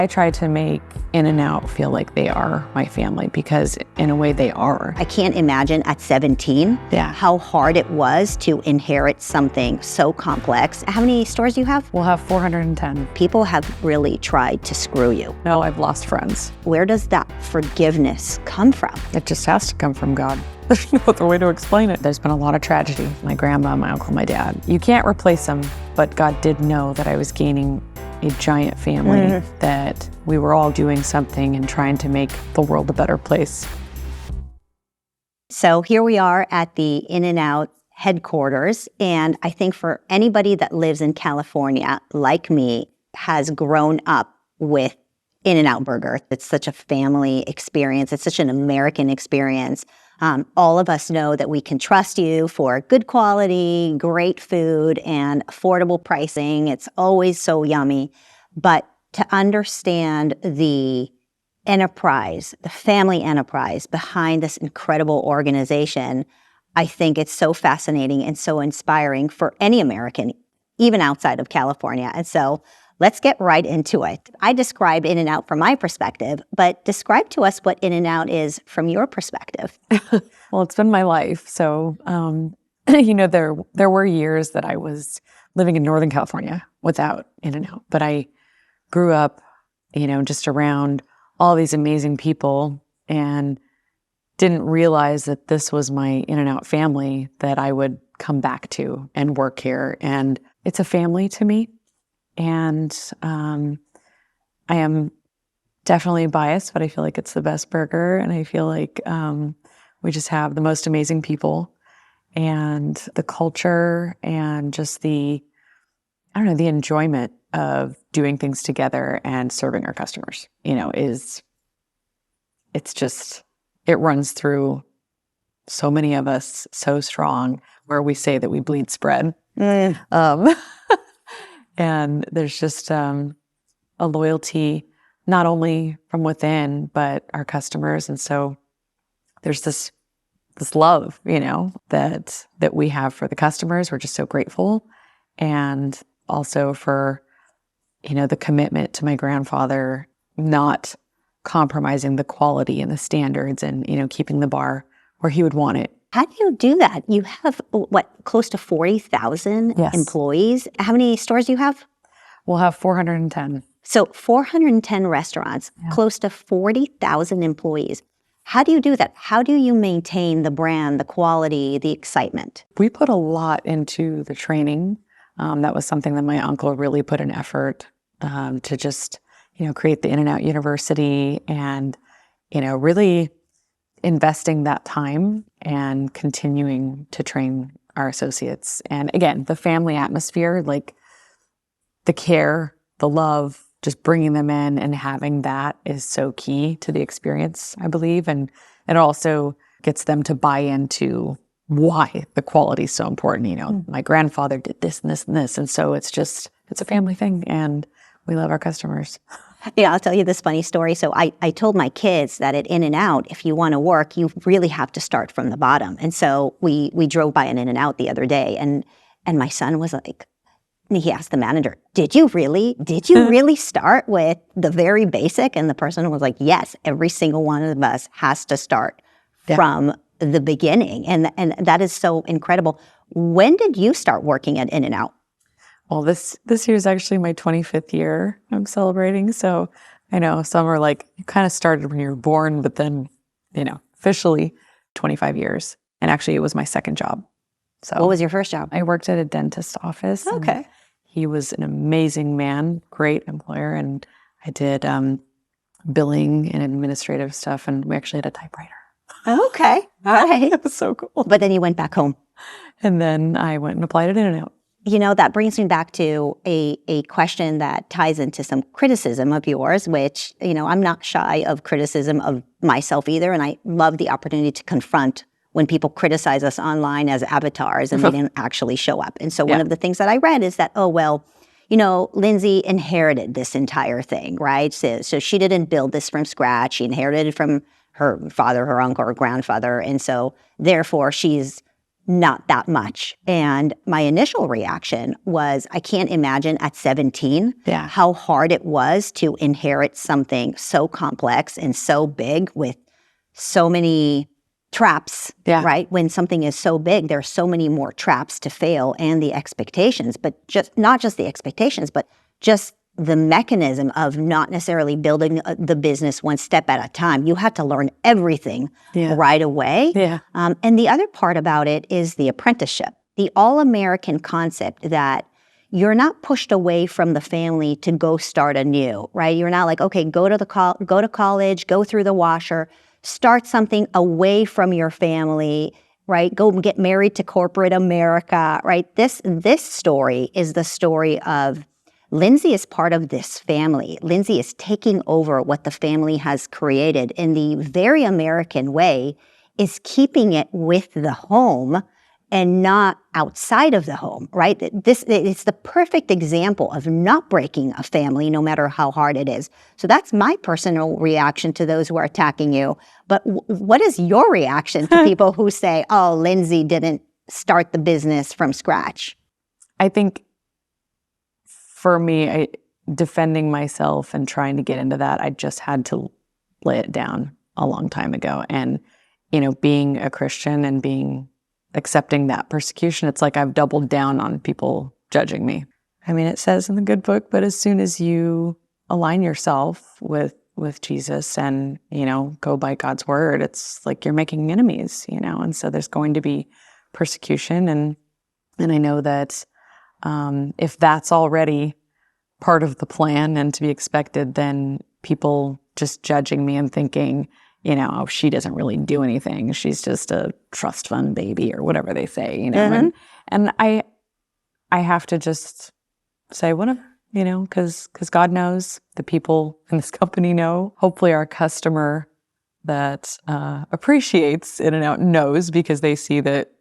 I try to make In-N-Out feel like they are my family, because in a way they are. I can't imagine at 17 how hard it was to inherit something so complex. How many stores do you have? We'll have 410. People have really tried to screw you. No, I've lost friends. Where does that forgiveness come from? It just has to come from God. There's no other way to explain it. There's been a lot of tragedy. My grandma, my uncle, my dad. You can't replace them, but God did know that I was gaining a giant family, that we were all doing something and trying to make the world a better place. So here we are at the In-N-Out headquarters, and I think for anybody that lives in California, like me, has grown up with In-N-Out Burger. It's such a family experience. It's such an American experience. All of us know that we can trust you for good quality, great food, and affordable pricing. It's always so yummy. But to understand the enterprise, the family enterprise behind this incredible organization, I think it's so fascinating and so inspiring for any American, even outside of California. And so let's get right into it. I describe In-N-Out from my perspective, but describe to us what In-N-Out is from your perspective. Well, it's been my life. So, you know, there were years that I was living in Northern California without In-N-Out, but I grew up, you know, just around all these amazing people and didn't realize that this was my In-N-Out family that I would come back to and work here. And it's a family to me. And I am definitely biased, but I feel like it's the best burger. And I feel like we just have the most amazing people, and the culture and just the enjoyment of doing things together and serving our customers, you know, it runs through so many of us so strong, where we say that we bleed spread. And there's just a loyalty, not only from within, but our customers. And so there's this love, you know, that we have for the customers. We're just so grateful. And also for, you know, the commitment to my grandfather, not compromising the quality and the standards, and, you know, keeping the bar where he would want it. How do you do that? You have, what, close to 40,000 employees? How many stores do you have? We'll have 410. So 410 restaurants, close to 40,000 employees. How do you do that? How do you maintain the brand, the quality, the excitement? We put a lot into the training. That was something that my uncle really put an effort to just, you know, create the In-N-Out University, and, you know, really investing that time and continuing to train our associates. And again, the family atmosphere, like the care, the love, just bringing them in and having that is so key to the experience, I believe. And it also gets them to buy into why the quality is so important. You know, my grandfather did this and this and this. And so it's a family thing, and we love our customers. Yeah, I'll tell you this funny story. So I told my kids that at In-N-Out, if you want to work, you really have to start from the bottom. And so we drove by an In-N-Out the other day, and my son was like, he asked the manager, Did you really start with the very basic? And the person was like, yes, every single one of us has to start from the beginning. And that is so incredible. When did you start working at In-N-Out? Well, this year is actually my 25th year I'm celebrating. So I know some are like, you kind of started when you were born, but then, you know, officially 25 years. And actually it was my second job. So what was your first job? I worked at a dentist's office. Okay. He was an amazing man, great employer. And I did billing and administrative stuff. And we actually had a typewriter. Okay. All right. It was so cool. But then you went back home. And then I went and applied at In-N-Out. You know, that brings me back to a question that ties into some criticism of yours, which, you know, I'm not shy of criticism of myself either. And I love the opportunity to confront when people criticize us online as avatars and they didn't actually show up. And so one of the things that I read is that, oh, well, you know, Lynsi inherited this entire thing, right? So she didn't build this from scratch. She inherited it from her father, her uncle, her grandfather. And so therefore she's not that much. And my initial reaction was, I can't imagine at 17 how hard it was to inherit something so complex and so big with so many traps, right? When something is so big, there are so many more traps to fail and the expectations, but just not just the expectations, but just the mechanism of not necessarily building the business one step at a time. You have to learn everything right away. And the other part about it is the apprenticeship, the all-American concept that you're not pushed away from the family to go start anew, right? You're not like, okay, go to college, go through the washer, start something away from your family, right? Go get married to corporate America, right? This story is the story of Lynsi is part of this family. Lynsi is taking over what the family has created in the very American way, is keeping it with the home and not outside of the home, right? It's the perfect example of not breaking a family, no matter how hard it is. So that's my personal reaction to those who are attacking you. But what is your reaction to people who say, oh, Lynsi didn't start the business from scratch? I think for me, defending myself and trying to get into that, I just had to lay it down a long time ago. And, being a Christian and accepting that persecution, it's like I've doubled down on people judging me. I mean, it says in the good book, but as soon as you align yourself with Jesus and, go by God's word, it's like you're making enemies, and so there's going to be persecution. And I know that if that's already part of the plan and to be expected, then people just judging me and thinking, oh, she doesn't really do anything. She's just a trust fund baby or whatever they say, And I have to just say whatever, because God knows, the people in this company know. Hopefully our customer that appreciates In-N-Out knows, because they see that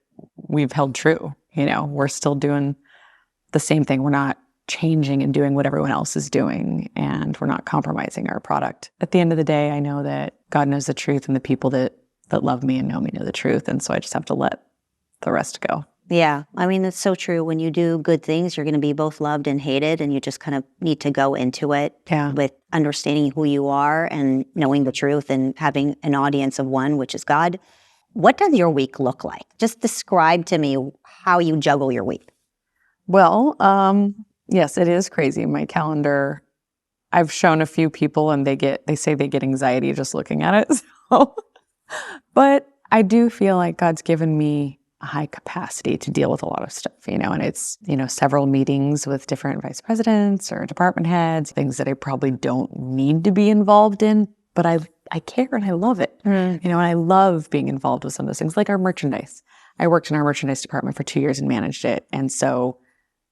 we've held true. We're still doing the same thing. We're not changing and doing what everyone else is doing, and we're not compromising our product. At the end of the day, I know that God knows the truth, and the people that love me and know me know the truth, and so I just have to let the rest go. Yeah, I mean, that's so true. When you do good things, you're going to be both loved and hated, and you just kind of need to go into it with understanding who you are and knowing the truth and having an audience of one, which is God. What does your week look like? Just describe to me how you juggle your week. Well, yes, it is crazy. My calendar, I've shown a few people and they say they get anxiety just looking at it. So. But I do feel like God's given me a high capacity to deal with a lot of stuff, and it's, several meetings with different vice presidents or department heads, things that I probably don't need to be involved in, but I care and I love it, and I love being involved with some of those things, like our merchandise. I worked in our merchandise department for 2 years and managed it. And so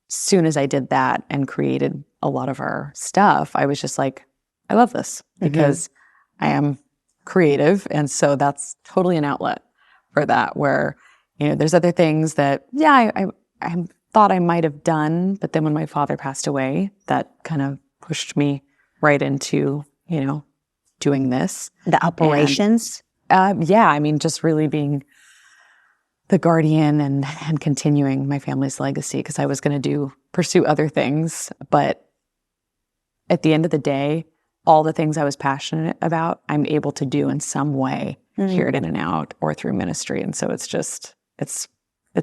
soon as I did that and created a lot of our stuff, I was just like, I love this because I am creative. And so that's totally an outlet for that, where, there's other things that, I thought I might have done. But then when my father passed away, that kind of pushed me right into, doing this. The operations? And, I mean, just really being the guardian and continuing my family's legacy, because I was going to pursue other things. But at the end of the day, all the things I was passionate about, I'm able to do in some way here at In-N-Out or through ministry. And so it's just, it's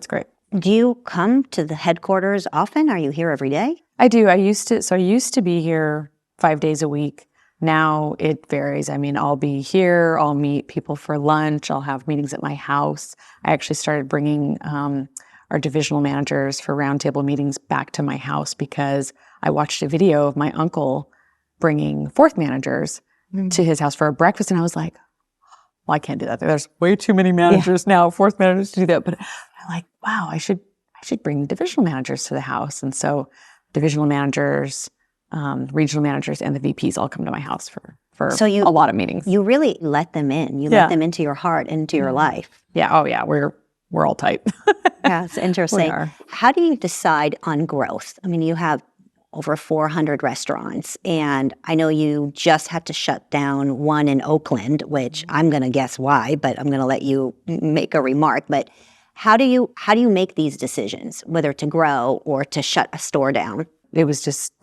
great. Do you come to the headquarters often? Are you here every day? I do. I used to be here 5 days a week. Now it varies. I mean, I'll be here, I'll meet people for lunch, I'll have meetings at my house. I actually started bringing our divisional managers for roundtable meetings back to my house because I watched a video of my uncle bringing fourth managers to his house for a breakfast, and I was like, well, I can't do that. There's way too many managers now, fourth managers to do that. But I'm like, wow, I should bring divisional managers to the house. And so divisional managers, regional managers, and the VPs all come to my house for a lot of meetings. You really let them in. You let them into your heart, into your life. Yeah. Oh, yeah. We're all tight. Yeah, it's interesting. How do you decide on growth? I mean, you have over 400 restaurants, and I know you just had to shut down one in Oakland, which I'm going to guess why, but I'm going to let you make a remark. But How do you make these decisions, whether to grow or to shut a store down? It was just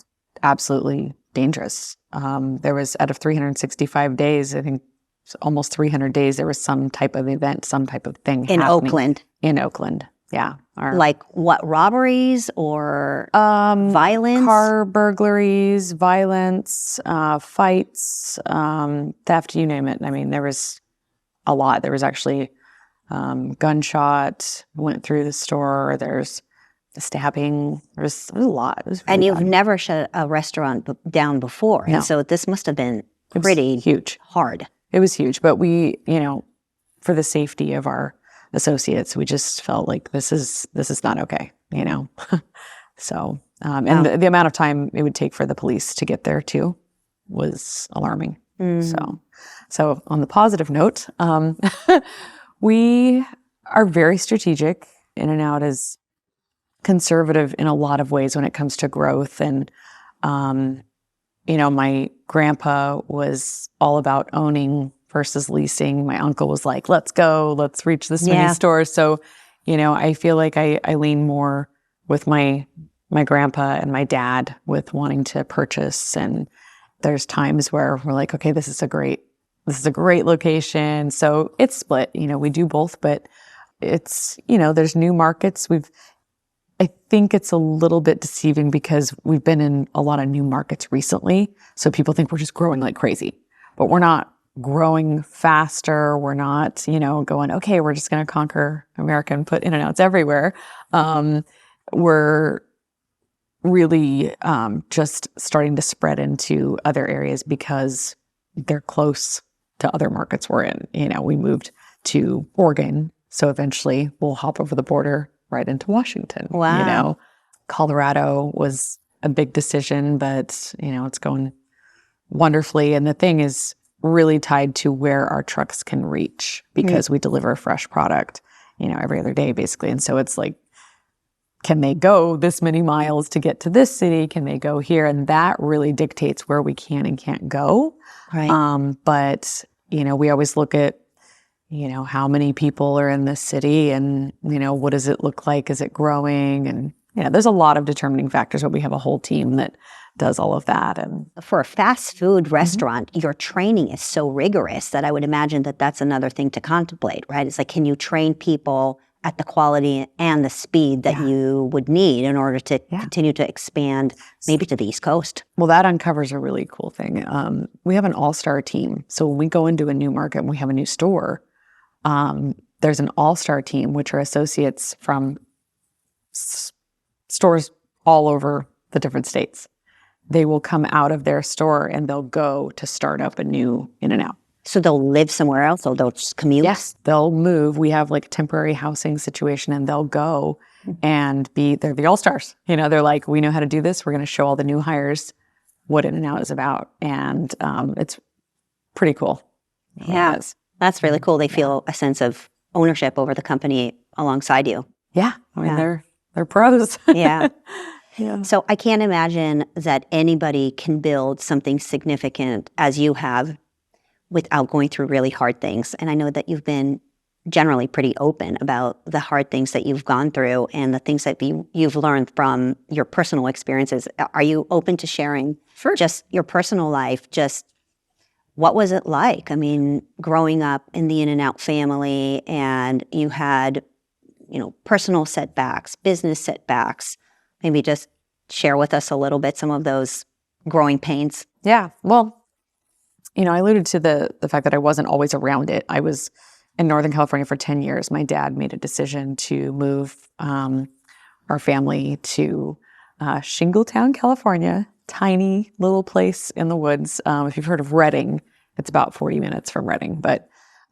absolutely dangerous. There was, out of 365 days, I think almost 300 days, there was some type of event, some type of thing In happening. Oakland? In Oakland, yeah. Like what, robberies or violence? Car burglaries, violence, fights, theft, you name it. I mean, there was a lot. There was actually gunshot went through the store. There's the stabbing. There was a lot. It was really And you've bad. never shut a restaurant down before. No. And so this must have been It was pretty huge. hard. It was huge, but we, for the safety of our associates, we just felt like this is not okay, So, and the amount of time it would take for the police to get there too was alarming. So on the positive note, we are very strategic. In-N-Out is conservative in a lot of ways when it comes to growth. And, my grandpa was all about owning versus leasing. My uncle was like, let's go, let's reach this many stores. So, I feel like I lean more with my grandpa and my dad with wanting to purchase. And there's times where we're like, okay, this is a great location. So it's split, we do both, but it's, there's new markets. I think it's a little bit deceiving because we've been in a lot of new markets recently. So people think we're just growing like crazy, but we're not growing faster. We're not, going, okay, we're just going to conquer America and put In-N-Outs everywhere. We're really just starting to spread into other areas because they're close to other markets we're in. We moved to Oregon, so eventually we'll hop over the border right into Washington. Wow. Colorado was a big decision, but it's going wonderfully. And the thing is really tied to where our trucks can reach because we deliver fresh product, every other day basically. And so it's like, can they go this many miles to get to this city? Can they go here? And that really dictates where we can and can't go. Right. But, we always look at, how many people are in this city and, what does it look like? Is it growing? And, there's a lot of determining factors, but we have a whole team that does all of that. And for a fast food restaurant, your training is so rigorous that I would imagine that that's another thing to contemplate, right? It's like, can you train people at the quality and the speed that you would need in order to continue to expand maybe to the East Coast? Well, that uncovers a really cool thing. We have an all-star team. So when we go into a new market and we have a new store, there's an all-star team, which are associates from stores all over the different states. They will come out of their store and they'll go to start up a new In-N-Out. So they'll live somewhere else, or they'll just commute? Yes, they'll move. We have like a temporary housing situation and they'll go and they're the all-stars. They're like, we know how to do this. We're going to show all the new hires what In-N-Out is about. And it's pretty cool. Yeah, that's really cool. They feel a sense of ownership over the company alongside you. Yeah, I mean, they're pros. Yeah. So I can't imagine that anybody can build something significant as you have without going through really hard things. And I know that you've been generally pretty open about the hard things that you've gone through and the things that you've learned from your personal experiences. Are you open to sharing just your personal life? Just what was it like? I mean, growing up in the In-N-Out family, and you had, personal setbacks, business setbacks. Maybe just share with us a little bit some of those growing pains. Yeah. Well, I alluded to the fact that I wasn't always around it. I was in Northern California for 10 years. My dad made a decision to move our family to Shingletown, California, tiny little place in the woods. If you've heard of Redding, it's about 40 minutes from Redding. But,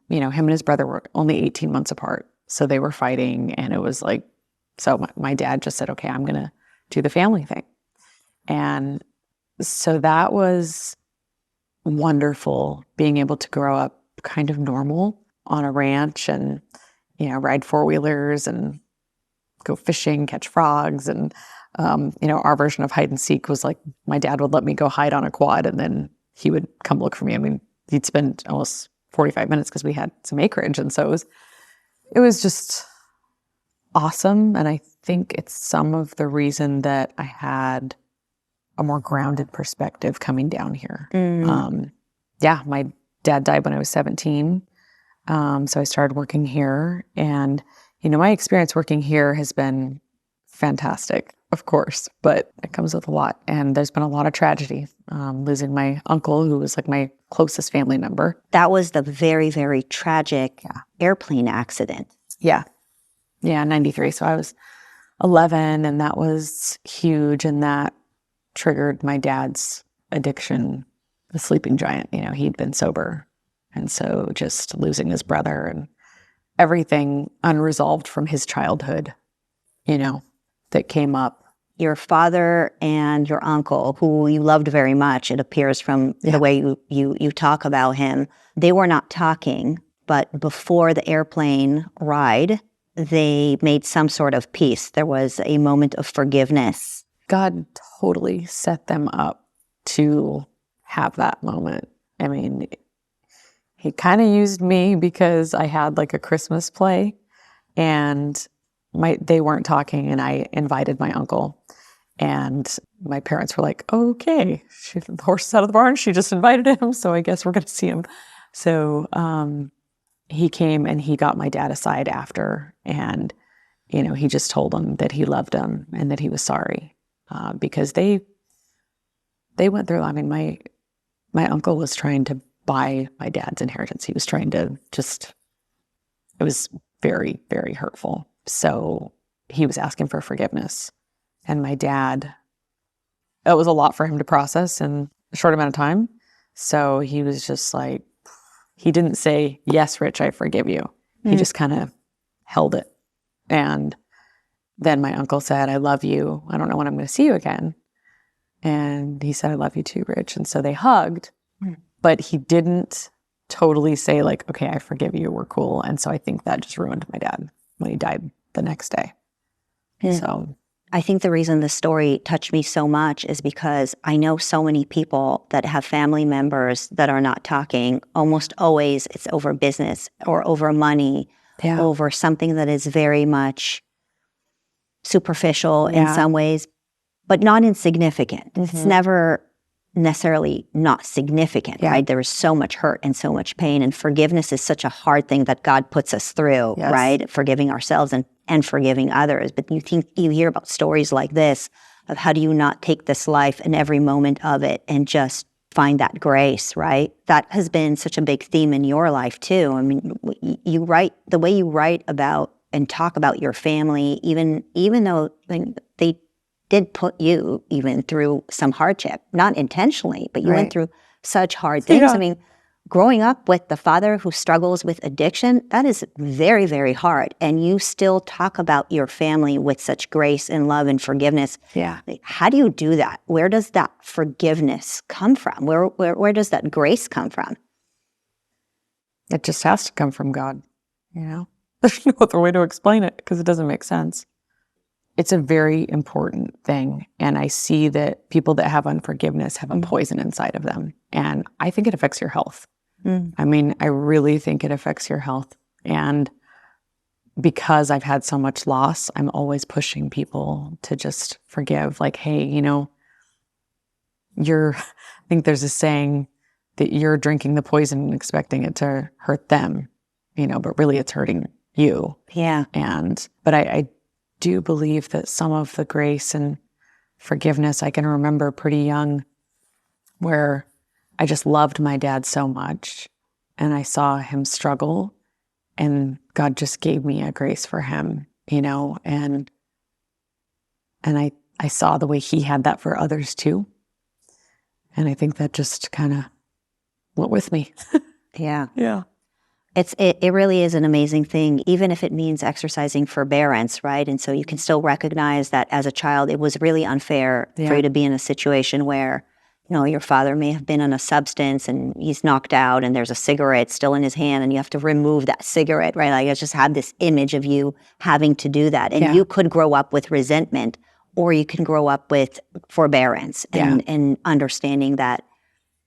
him and his brother were only 18 months apart. So they were fighting, and it was like, so my dad just said, okay, I'm going to do the family thing. And so that was wonderful, being able to grow up kind of normal on a ranch and, ride four-wheelers and go fishing, catch frogs. And, our version of hide and seek was like, my dad would let me go hide on a quad and then he would come look for me. I mean, he'd spend almost 45 minutes because we had some acreage. And so it was just awesome. And I think it's some of the reason that I had a more grounded perspective coming down here. Yeah, my dad died when I was 17. So I started working here. And, my experience working here has been fantastic, of course, but it comes with a lot. And there's been a lot of tragedy. Losing my uncle, who was like my closest family member. That was the very, very tragic airplane accident. Yeah. Yeah, 93. So I was 11, and that was huge. And that triggered my dad's addiction, the sleeping giant. He'd been sober. And so just losing his brother and everything unresolved from his childhood, that came up. Your father and your uncle, who you loved very much, it appears from the way you talk about him, they were not talking, but before the airplane ride, they made some sort of peace. There was a moment of forgiveness. God totally set them up to have that moment. I mean, he kind of used me because I had like a Christmas play, and they weren't talking, and I invited my uncle, and my parents were like, okay, the horse is out of the barn. She just invited him, so I guess we're going to see him. So he came and he got my dad aside after, and he just told him that he loved him and that he was sorry, because they went through. I mean, my uncle was trying to buy my dad's inheritance. He was trying to it was very, very hurtful. So he was asking for forgiveness. And my dad, it was a lot for him to process in a short amount of time. So he was just like, he didn't say, yes, Rich, I forgive you. He just kind of held it. And then my uncle said, I love you. I don't know when I'm going to see you again. And he said, I love you too, Rich. And so they hugged, but he didn't totally say like, okay, I forgive you, we're cool. And so I think that just ruined my dad when he died the next day. So I think the reason the story touched me so much is because I know so many people that have family members that are not talking. Almost always it's over business or over money, over something that is very much superficial in some ways, but not insignificant. It's never necessarily not significant, right? There is so much hurt and so much pain, and forgiveness is such a hard thing that God puts us through, right? Forgiving ourselves and forgiving others. But you hear about stories like this of how do you not take this life and every moment of it and just find that grace, right? That has been such a big theme in your life too. I mean, you write, the way you write about and talk about your family, even though they did put you even through some hardship, not intentionally, but you went through such hard things. I mean, growing up with the father who struggles with addiction, that is very, very hard. And you still talk about your family with such grace and love and forgiveness. How do you do that? Where does that forgiveness come from? Where does that grace come from? It just has to come from God, There's no other way to explain it because it doesn't make sense. It's a very important thing. And I see that people that have unforgiveness have a poison inside of them. And I think it affects your health. I mean, I really think it affects your health. And because I've had so much loss, I'm always pushing people to just forgive. Like, hey, I think there's a saying that you're drinking the poison and expecting it to hurt them, but really it's hurting you. But I do believe that some of the grace and forgiveness, I can remember pretty young where I just loved my dad so much and I saw him struggle and God just gave me a grace for him, and I saw the way he had that for others too. And I think that just kind of went with me. Yeah. It really is an amazing thing, even if it means exercising forbearance, right? And so you can still recognize that as a child, it was really unfair for you to be in a situation where, your father may have been on a substance and he's knocked out and there's a cigarette still in his hand and you have to remove that cigarette, right? Like I just had this image of you having to do that. And you could grow up with resentment, or you can grow up with forbearance and understanding that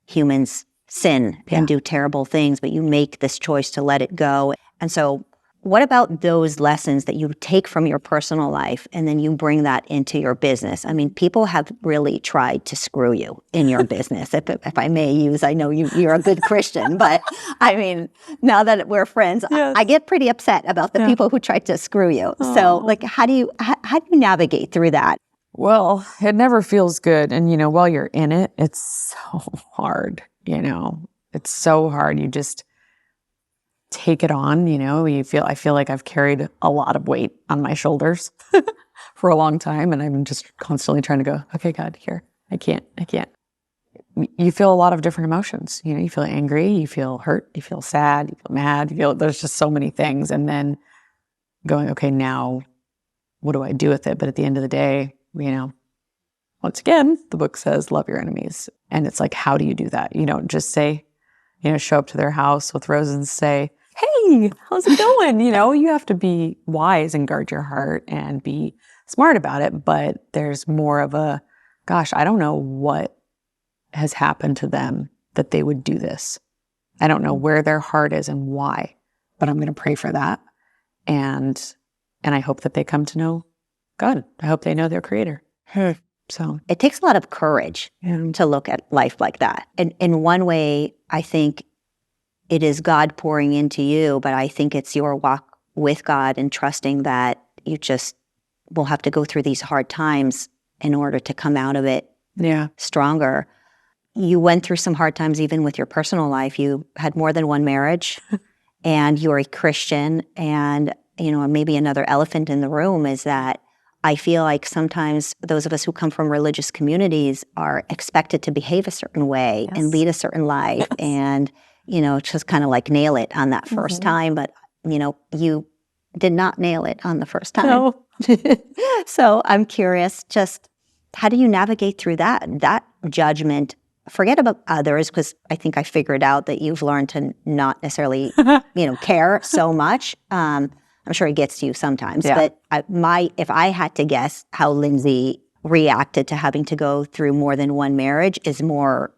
humans sin and do terrible things, but you make this choice to let it go. And so what about those lessons that you take from your personal life and then you bring that into your business? I mean, people have really tried to screw you in your business, if I may use, I know you're a good Christian, but I mean, now that we're friends, Yes. I get pretty upset about the people who tried to screw you. So like, how do you navigate through that? Well, it never feels good. And, while you're in it, it's so hard, It's so hard. You just take it on, I feel like I've carried a lot of weight on my shoulders for a long time. And I'm just constantly trying to go, okay, God, here, I can't. You feel a lot of different emotions. You feel angry, you feel hurt, you feel sad, you feel mad, there's just so many things. And then going, okay, now what do I do with it? But at the end of the day, once again, the book says, love your enemies. And it's like, how do you do that? You don't just say, show up to their house with roses and say, hey, how's it going? You have to be wise and guard your heart and be smart about it. But there's more of a, gosh, I don't know what has happened to them that they would do this. I don't know where their heart is and why, but I'm going to pray for that. And I hope that they come to know God. I hope they know their creator. So it takes a lot of courage to look at life like that. And in one way, I think it is God pouring into you, but I think it's your walk with God and trusting that you just will have to go through these hard times in order to come out of it stronger. You went through some hard times even with your personal life. You had more than one marriage and you're a Christian. And, maybe another elephant in the room is that I feel like sometimes those of us who come from religious communities are expected to behave a certain way and lead a certain life and, just kind of like nail it on that first time. But, you did not nail it on the first time. No. So I'm curious, just how do you navigate through that judgment? Forget about others, because I think I figured out that you've learned to not necessarily, care so much. I'm sure it gets to you sometimes, but if I had to guess how Lynsi reacted to having to go through more than one marriage is more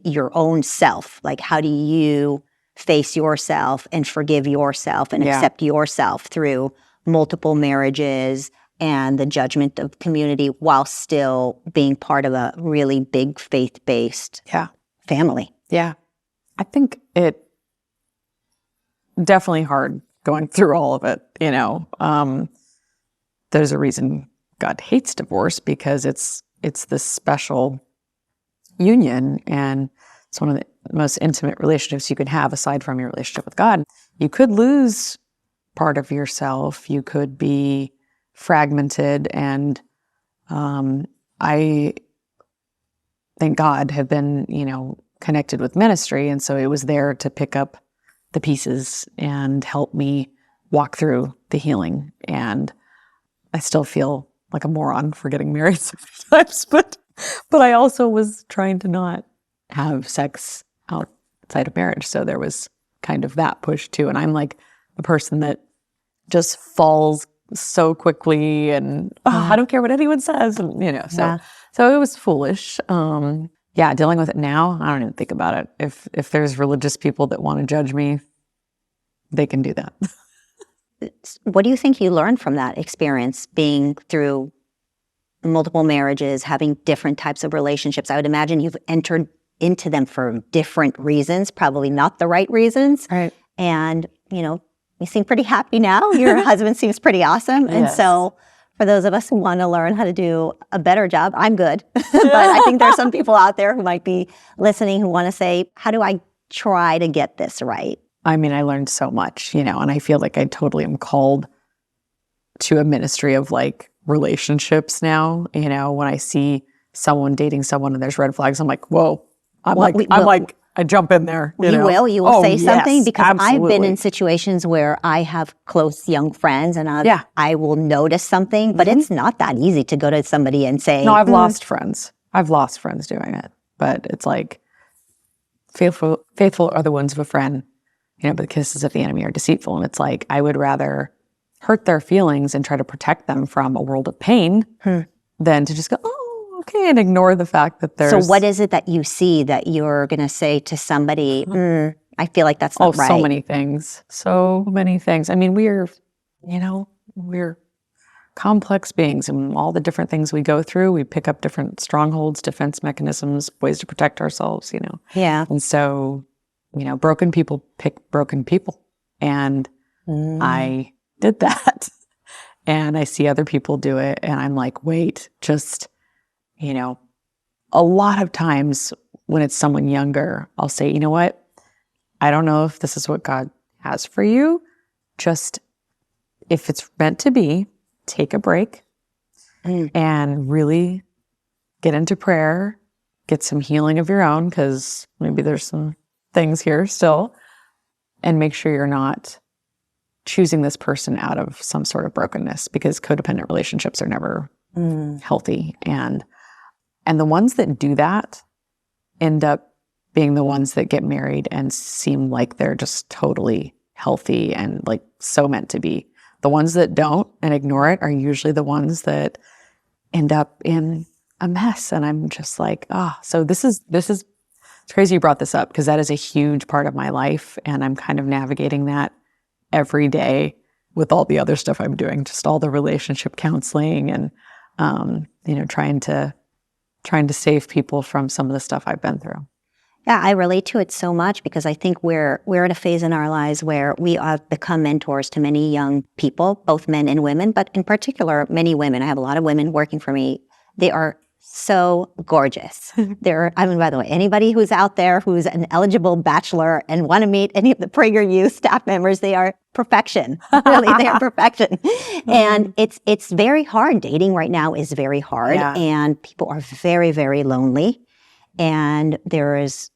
your own self. Like, how do you face yourself and forgive yourself and accept yourself through multiple marriages and the judgment of community while still being part of a really big faith-based family? Yeah. I think it definitely hard going through all of it, There's a reason God hates divorce, because it's this special union, and it's one of the most intimate relationships you could have aside from your relationship with God. You could lose part of yourself. You could be fragmented, and I thank God have been, connected with ministry, and so it was there to pick up the pieces and help me walk through the healing. And I still feel like a moron for getting married sometimes, but I also was trying to not have sex outside of marriage. So there was kind of that push too. And I'm like a person that just falls so quickly and I don't care what anyone says. And, so it was foolish. Dealing with it now, I don't even think about it. If there's religious people that want to judge me, they can do that. What do you think you learned from that experience, being through multiple marriages, having different types of relationships? I would imagine you've entered into them for different reasons, probably not the right reasons. Right. And, you seem pretty happy now. Your husband seems pretty awesome. And so for those of us who want to learn how to do a better job, I'm good. But I think there's some people out there who might be listening who want to say, how do I try to get this right? I mean, I learned so much, and I feel like I totally am called to a ministry of like relationships now. When I see someone dating someone and there's red flags, I'm like, whoa. I jump in there. You will say something, because absolutely. I've been in situations where I have close young friends and I will notice something, but it's not that easy to go to somebody and say, no, I've lost friends. I've lost friends doing it, but it's like faithful are the wounds of a friend. But the kisses of the enemy are deceitful. And it's like, I would rather hurt their feelings and try to protect them from a world of pain than to just go, oh, okay, and ignore the fact that there's... So what is it that you see that you're going to say to somebody, I feel like that's Oh, not right. so many things. So many things. I mean, we're complex beings, and all the different things we go through, we pick up different strongholds, defense mechanisms, ways to protect ourselves, Yeah. And so, broken people pick broken people. And I did that. And I see other people do it. And I'm like, wait, just, a lot of times when it's someone younger, I'll say, you know what? I don't know if this is what God has for you. Just if it's meant to be, take a break and really get into prayer, get some healing of your own, because maybe there's some things here still, and make sure you're not choosing this person out of some sort of brokenness, because codependent relationships are never healthy. And the ones that do that end up being the ones that get married and seem like they're just totally healthy and like so meant to be. The ones that don't and ignore it are usually the ones that end up in a mess. And I'm just like, so this is it's crazy you brought this up, because that is a huge part of my life. And I'm kind of navigating that every day with all the other stuff I'm doing, just all the relationship counseling and, trying to save people from some of the stuff I've been through. Yeah, I relate to it so much because I think we're at a phase in our lives where we have become mentors to many young people, both men and women, but in particular, many women. I have a lot of women working for me. They are so gorgeous. By the way, anybody who's out there who's an eligible bachelor and want to meet any of the PragerU staff members, they are perfection. Really, they are perfection. And it's very hard. Dating right now is very hard, and people are very, very lonely. And there is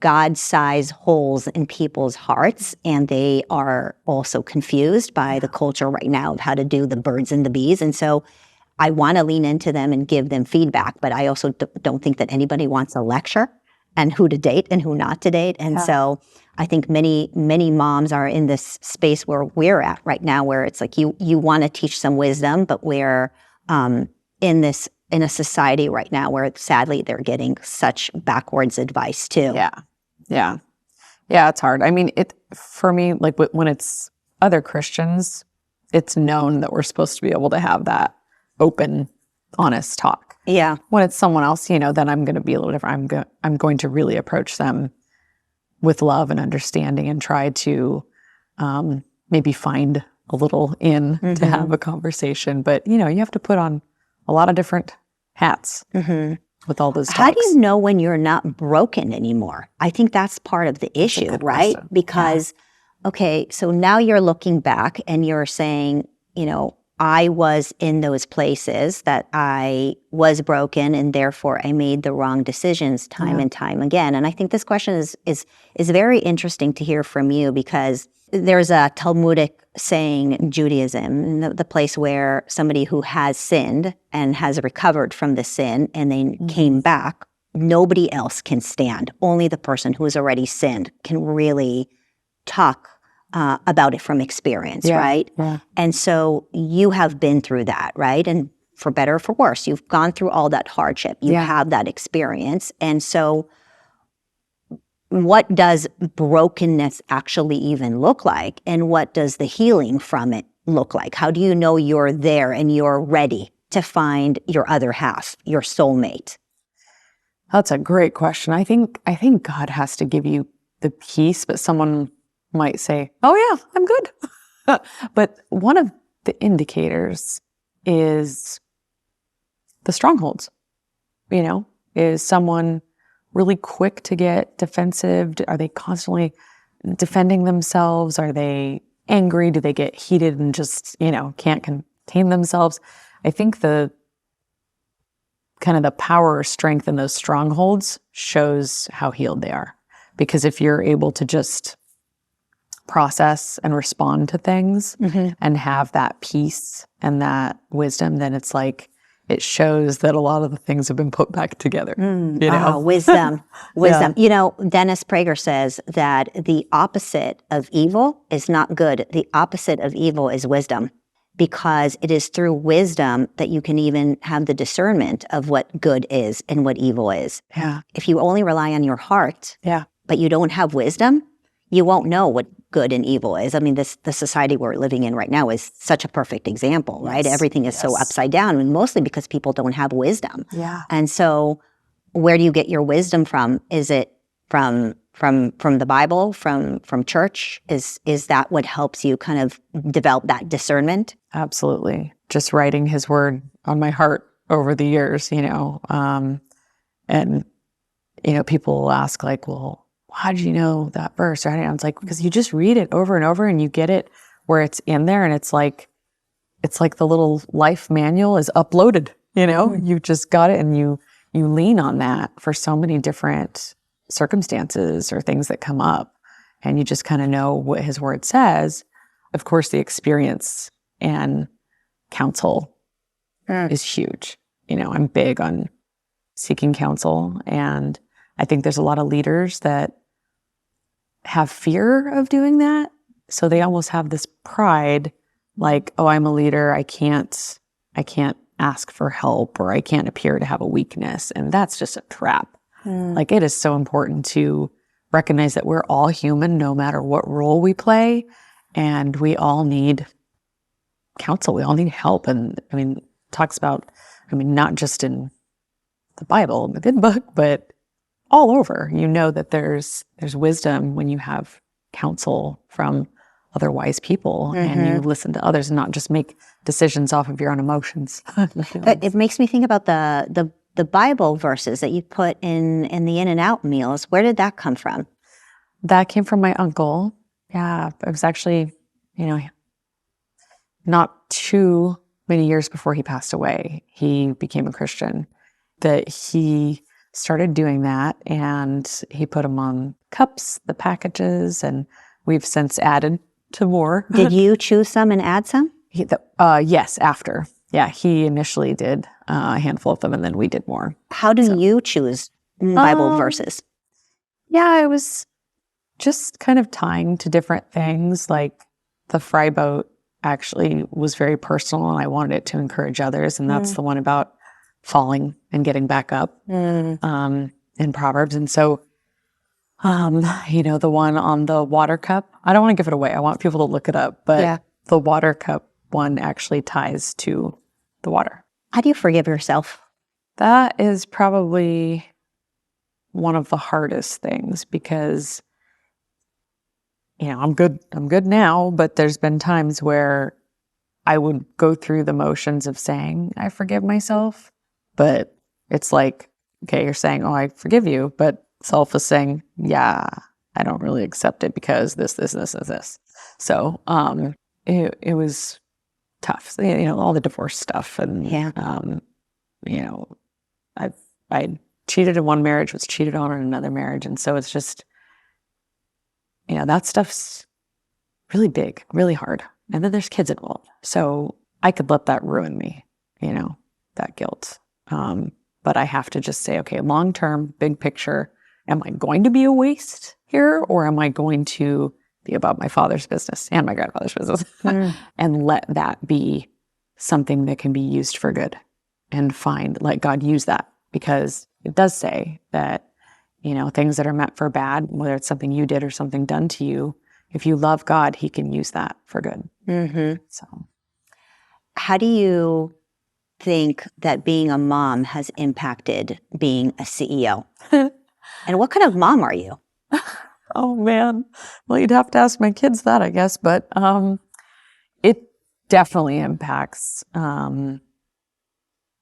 God-sized holes in people's hearts, and they are also confused by the culture right now of how to do the birds and the bees. And so I want to lean into them and give them feedback, but I also don't think that anybody wants a lecture and who to date and who not to date. And so I think many, many moms are in this space where we're at right now, where it's like you want to teach some wisdom, but we're in a society right now where sadly they're getting such backwards advice too. Yeah, it's hard. I mean, for me, like when it's other Christians, it's known that we're supposed to be able to have that open, honest talk. Yeah. When it's someone else, then I'm going to be a little different. I'm going to really approach them with love and understanding and try to maybe find a little to have a conversation. But, you have to put on a lot of different hats with all those talks. How do you know when you're not broken anymore? I think that's part of the issue, right? Question. Because, okay, so now you're looking back and you're saying, I was in those places that I was broken, and therefore I made the wrong decisions time and time again. And I think this question is very interesting to hear from you, because there's a Talmudic saying in Judaism, the place where somebody who has sinned and has recovered from the sin and then came back, nobody else can stand. Only the person who has already sinned can really talk about it from experience, right? Yeah. And so you have been through that, right? And for better or for worse, you've gone through all that hardship. You have that experience. And so what does brokenness actually even look like? And what does the healing from it look like? How do you know you're there and you're ready to find your other half, your soulmate? That's a great question. I think God has to give you the peace, but someone might say, "Oh yeah, I'm good." But one of the indicators is the strongholds. Is someone really quick to get defensive? Are they constantly defending themselves? Are they angry? Do they get heated and just, can't contain themselves? I think the kind of the power or strength in those strongholds shows how healed they are. Because if you're able to just process and respond to things and have that peace and that wisdom, then it's like it shows that a lot of the things have been put back together. Wisdom. Dennis Prager says that the opposite of evil is not good. The opposite of evil is wisdom, because it is through wisdom that you can even have the discernment of what good is and what evil is. Yeah. If you only rely on your heart, but you don't have wisdom, you won't know what good and evil is. I mean, the society we're living in right now is such a perfect example, right? Yes. Everything is so upside down, and mostly because people don't have wisdom. Yeah. And so, where do you get your wisdom from? Is it from the Bible, from church? Is that what helps you kind of develop that discernment? Absolutely. Just writing his word on my heart over the years, and, people will ask like, well, how did you know that verse? Right? And it's like, because you just read it over and over and you get it where it's in there. And it's like the little life manual is uploaded, you just got it, and you lean on that for so many different circumstances or things that come up, and you just kind of know what his word says. Of course, the experience and counsel is huge. I'm big on seeking counsel, and I think there's a lot of leaders that have fear of doing that. So they almost have this pride, like, oh, I'm a leader. I can't ask for help, or I can't appear to have a weakness. And that's just a trap. Like, it is so important to recognize that we're all human, no matter what role we play. And we all need counsel. We all need help. And talks about, not just in the Bible, the good book, but all over. That there's wisdom when you have counsel from other wise people, and you listen to others and not just make decisions off of your own emotions. It makes me think about the Bible verses that you put in the In-N-Out meals. Where did that come from? That came from my uncle. Yeah, it was actually, not too many years before he passed away, he became a Christian, that he started doing that, and he put them on cups, the packages, and we've since added to more. Did you choose some and add some? Yes, after. Yeah, he initially did a handful of them, and then we did more. How do you choose Bible verses? Yeah, it was just kind of tying to different things. Like the fry boat actually was very personal, and I wanted it to encourage others, and that's the one about falling and getting back up in Proverbs. And so, the one on the water cup, I don't want to give it away. I want people to look it up, but the water cup one actually ties to the water. How do you forgive yourself? That is probably one of the hardest things, because I'm good now, but there's been times where I would go through the motions of saying I forgive myself, but it's like, okay, you're saying, oh, I forgive you, but self is saying, yeah, I don't really accept it because this. So it was tough. All the divorce stuff, and I cheated in one marriage, was cheated on in another marriage, and so it's just, that stuff's really big, really hard. And then there's kids involved, so I could let that ruin me, that guilt. But I have to just say, okay, long-term, big picture, am I going to be a waste here, or am I going to be about my father's business and my grandfather's business and let that be something that can be used for good, and let God use that, because it does say that, things that are meant for bad, whether it's something you did or something done to you, if you love God, he can use that for good. So how do you think that being a mom has impacted being a CEO? And what kind of mom are you? Oh, man. Well, you'd have to ask my kids that, I guess. But it definitely impacts a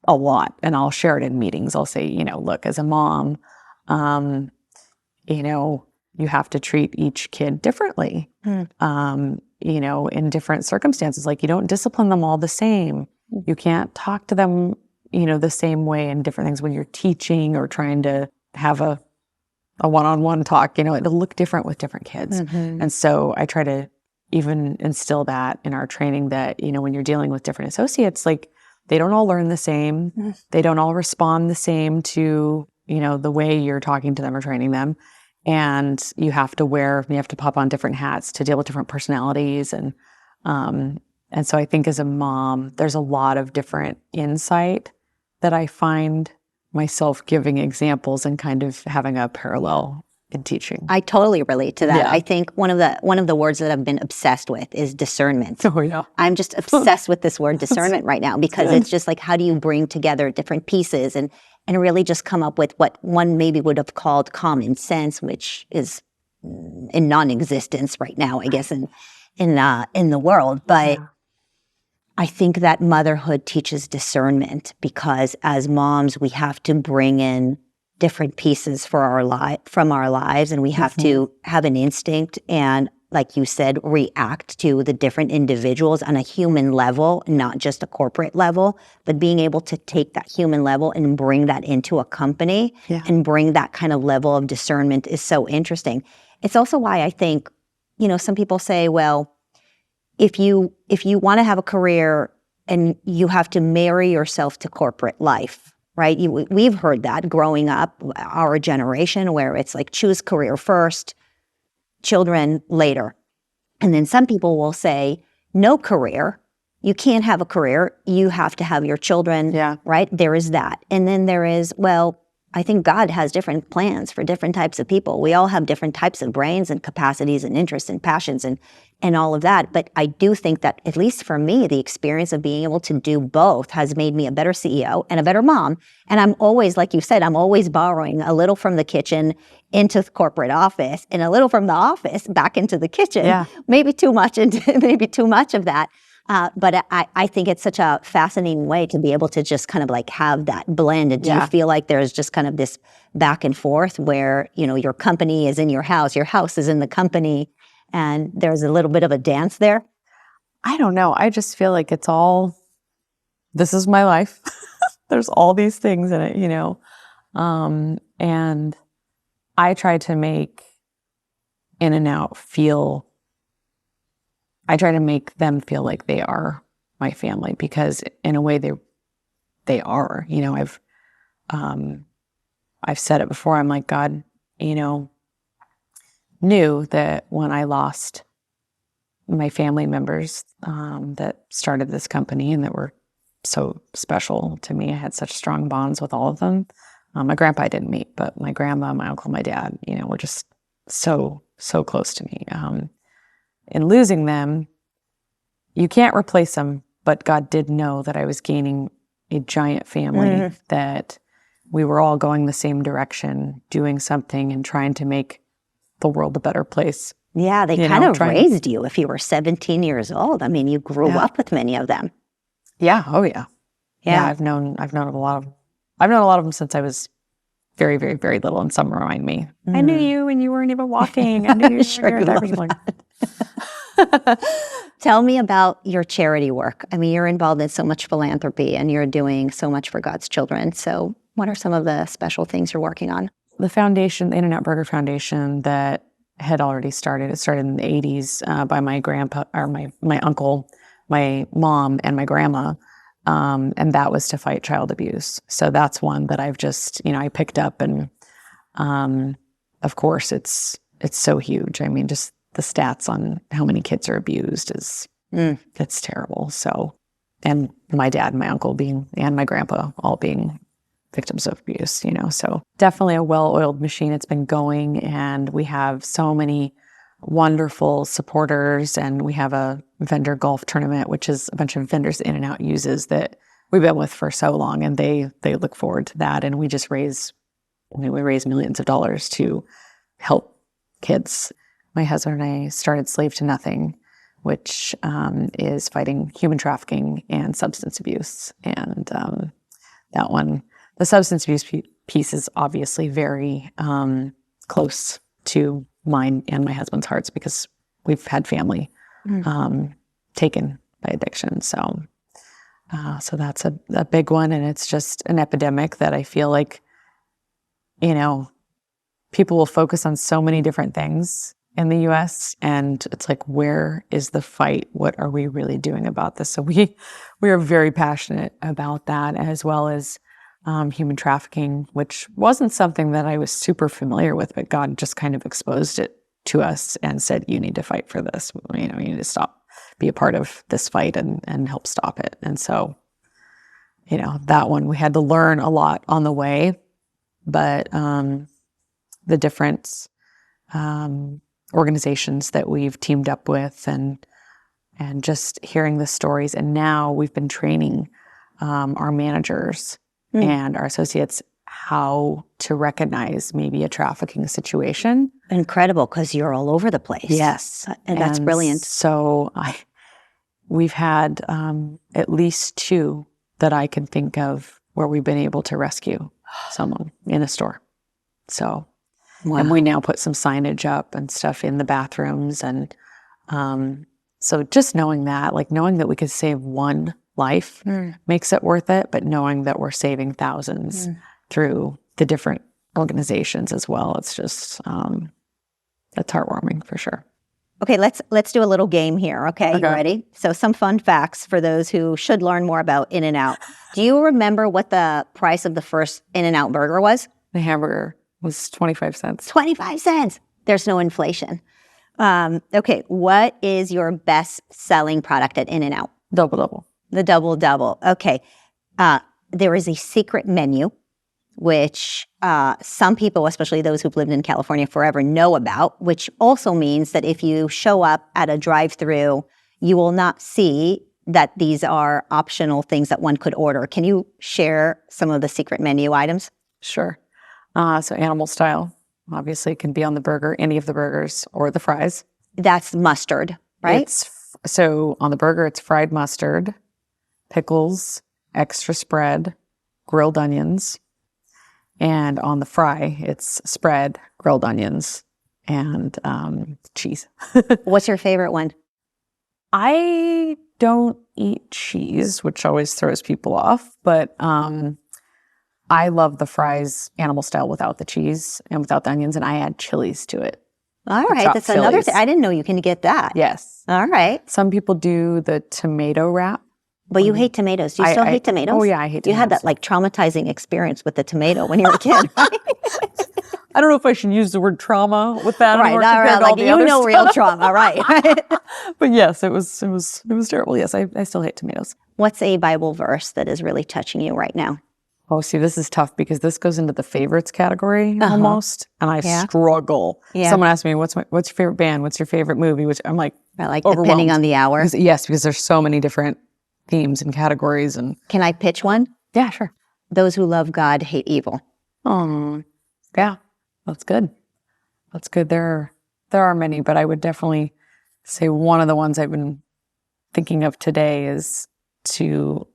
lot. And I'll share it in meetings. I'll say, look, as a mom, you have to treat each kid differently, in different circumstances. Like, you don't discipline them all the same. You can't talk to them, the same way in different things when you're teaching or trying to have a one-on-one talk. It'll look different with different kids. And so I try to even instill that in our training, that, when you're dealing with different associates, like, they don't all learn the same. They don't all respond the same to, the way you're talking to them or training them. And you have to pop on different hats to deal with different personalities. And so I think as a mom, there's a lot of different insight that I find myself giving examples and kind of having a parallel in teaching. I totally relate to that. Yeah. I think one of the words that I've been obsessed with is discernment. Oh, yeah. I'm just obsessed with this word discernment right now because it's just like, how do you bring together different pieces and really just come up with what one maybe would have called common sense, which is in non-existence right now, I guess, in the world. But I think that motherhood teaches discernment because as moms, we have to bring in different pieces for from our lives, and we have to have an instinct and, like you said, react to the different individuals on a human level, not just a corporate level, but being able to take that human level and bring that into a company and bring that kind of level of discernment is so interesting. It's also why I think, some people say, well, if you want to have a career and you have to marry yourself to corporate life, right? We've heard that growing up, our generation, where it's like choose career first, children later. And then some people will say, no career. You can't have a career. You have to have your children, right? There is that. And then there is, well, I think God has different plans for different types of people. We all have different types of brains and capacities and interests and passions and all of that. But I do think that, at least for me, the experience of being able to do both has made me a better CEO and a better mom. And I'm always, like you said, I'm always borrowing a little from the kitchen into the corporate office and a little from the office back into the kitchen. Maybe too much of that. But I think it's such a fascinating way to be able to just kind of like have that blend. Do you feel like there's just kind of this back and forth where, your company is in your house is in the company, and there's a little bit of a dance there? I don't know. I just feel like it's all, this is my life. There's all these things in it, and I try to make In-N-Out I try to make them feel like they are my family, because in a way they are. I've said it before. I'm like, God, knew that when I lost my family members that started this company and that were so special to me, I had such strong bonds with all of them. My grandpa I didn't meet, but my grandma, my uncle, my dad, were just so close to me. In losing them, you can't replace them, but God did know that I was gaining a giant family, that we were all going the same direction, doing something and trying to make the world a better place. Yeah, they kind of raised you if you were 17 years old. I mean, you grew up with many of them. Yeah. Oh, yeah. Yeah. I've known a lot of them since I was very, very, very little, and some remind me, I knew you when you weren't even walking. I knew you sure when you were Tell me about your charity work. I mean, you're involved in so much philanthropy and you're doing so much for God's children. So what are some of the special things you're working on? The foundation, the In-N-Out Burger Foundation, that had already started. It started in the 80s by my grandpa, or my uncle, my mom, and my grandma. And that was to fight child abuse. So that's one that I've just, I picked up, and of course it's so huge. I mean, just the stats on how many kids are abused is, it's terrible. So, and my dad and my uncle and my grandpa all being victims of abuse, so definitely a well-oiled machine. It's been going, and we have so many wonderful supporters, and we have a vendor golf tournament, which is a bunch of vendors In-N-Out uses that we've been with for so long, and they look forward to that. And we just raise millions of dollars to help kids. My husband and I started Slave to Nothing, which is fighting human trafficking and substance abuse. And that one, the substance abuse piece is obviously very close to mine and my husband's hearts, because we've had family taken by addiction. So that's a big one. And it's just an epidemic that I feel like, people will focus on so many different things in the U.S. and it's like, where is the fight? What are we really doing about this? So we are very passionate about that, as well as human trafficking, which wasn't something that I was super familiar with, but God just kind of exposed it to us and said, you need to fight for this. You need to be a part of this fight and help stop it. And so, that one, we had to learn a lot on the way, but the difference organizations that we've teamed up with, and just hearing the stories. And now we've been training our managers and our associates how to recognize maybe a trafficking situation. Incredible, because you're all over the place. Yes. And that's brilliant. So we've had at least 2 that I can think of where we've been able to rescue someone in a store. So, and we now put some signage up and stuff in the bathrooms. And so just knowing that, like knowing that we could save one life makes it worth it, but knowing that we're saving thousands through the different organizations as well, it's just, that's heartwarming for sure. Okay, let's do a little game here. Okay, you ready? So some fun facts for those who should learn more about In-N-Out. Do you remember what the price of the first In-N-Out burger was? The hamburger was 25 cents. 25 cents. There's no inflation. Okay, what is your best-selling product at In-N-Out? Double. The double. Okay. There is a secret menu, which some people, especially those who've lived in California forever, know about, which also means that if you show up at a drive-through, you will not see that these are optional things that one could order. Can you share some of the secret menu items? Sure. So animal style, obviously, can be on the burger, any of the burgers, or the fries. That's mustard, right? So on the burger, it's fried mustard, pickles, extra spread, grilled onions. And on the fry, it's spread, grilled onions, and cheese. What's your favorite one? I don't eat cheese, which always throws people off, but I love the fries animal style without the cheese and without the onions, and I add chilies to it. All right, that's another thing. I didn't know you can get that. Yes. All right. Some people do the tomato wrap. But you hate tomatoes. Do you still hate tomatoes? Oh, yeah, I hate tomatoes. You had that like traumatizing experience with the tomato when you were a kid, right? I don't know if I should use the word trauma with that. Right, like you know real trauma, right? But yes, it was terrible. Yes, I still hate tomatoes. What's a Bible verse that is really touching you right now? Oh, see, this is tough because this goes into the favorites category almost, and I struggle. Yeah. Someone asked me, "What's your favorite band? What's your favorite movie?" Which I'm like, depending on the hour. Because there's so many different themes and categories. And can I pitch one? Yeah, sure. Those who love God hate evil. Oh, yeah, that's good. That's good. There are many, but I would definitely say one of the ones I've been thinking of today is to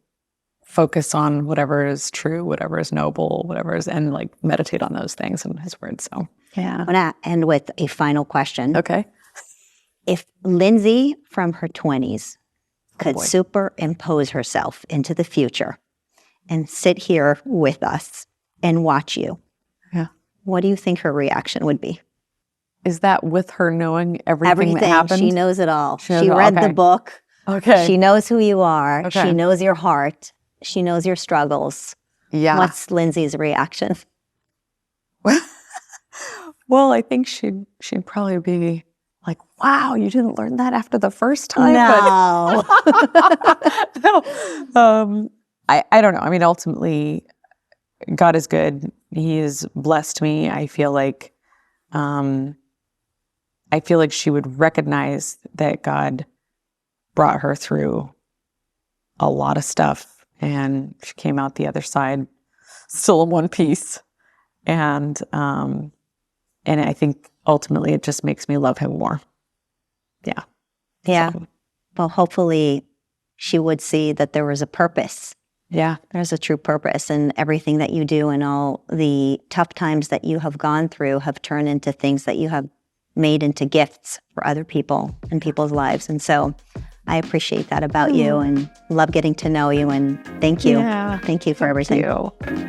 focus on whatever is true, whatever is noble, and like meditate on those things in His Word. So yeah. I'm going to end with a final question. Okay. If Lynsi from her 20s could superimpose herself into the future and sit here with us and watch you, what do you think her reaction would be? Is that with her knowing everything that happened? She knows it all. She read the book. Okay. She knows who you are. Okay. She knows your heart. She knows your struggles. Yeah. What's Lynsi's reaction? Well, I think she'd probably be like, "Wow, you didn't learn that after the first time." No. No. I don't know. I mean, ultimately, God is good. He has blessed me. I feel like she would recognize that God brought her through a lot of stuff, and she came out the other side still in one piece. And I think ultimately it just makes me love Him more. Yeah. Yeah. So, well, hopefully she would see that there was a purpose. Yeah. There's a true purpose, and everything that you do and all the tough times that you have gone through have turned into things that you have made into gifts for other people and people's lives. And so I appreciate that about you and love getting to know you, and thank you. Yeah. Thank you for everything. Thank you.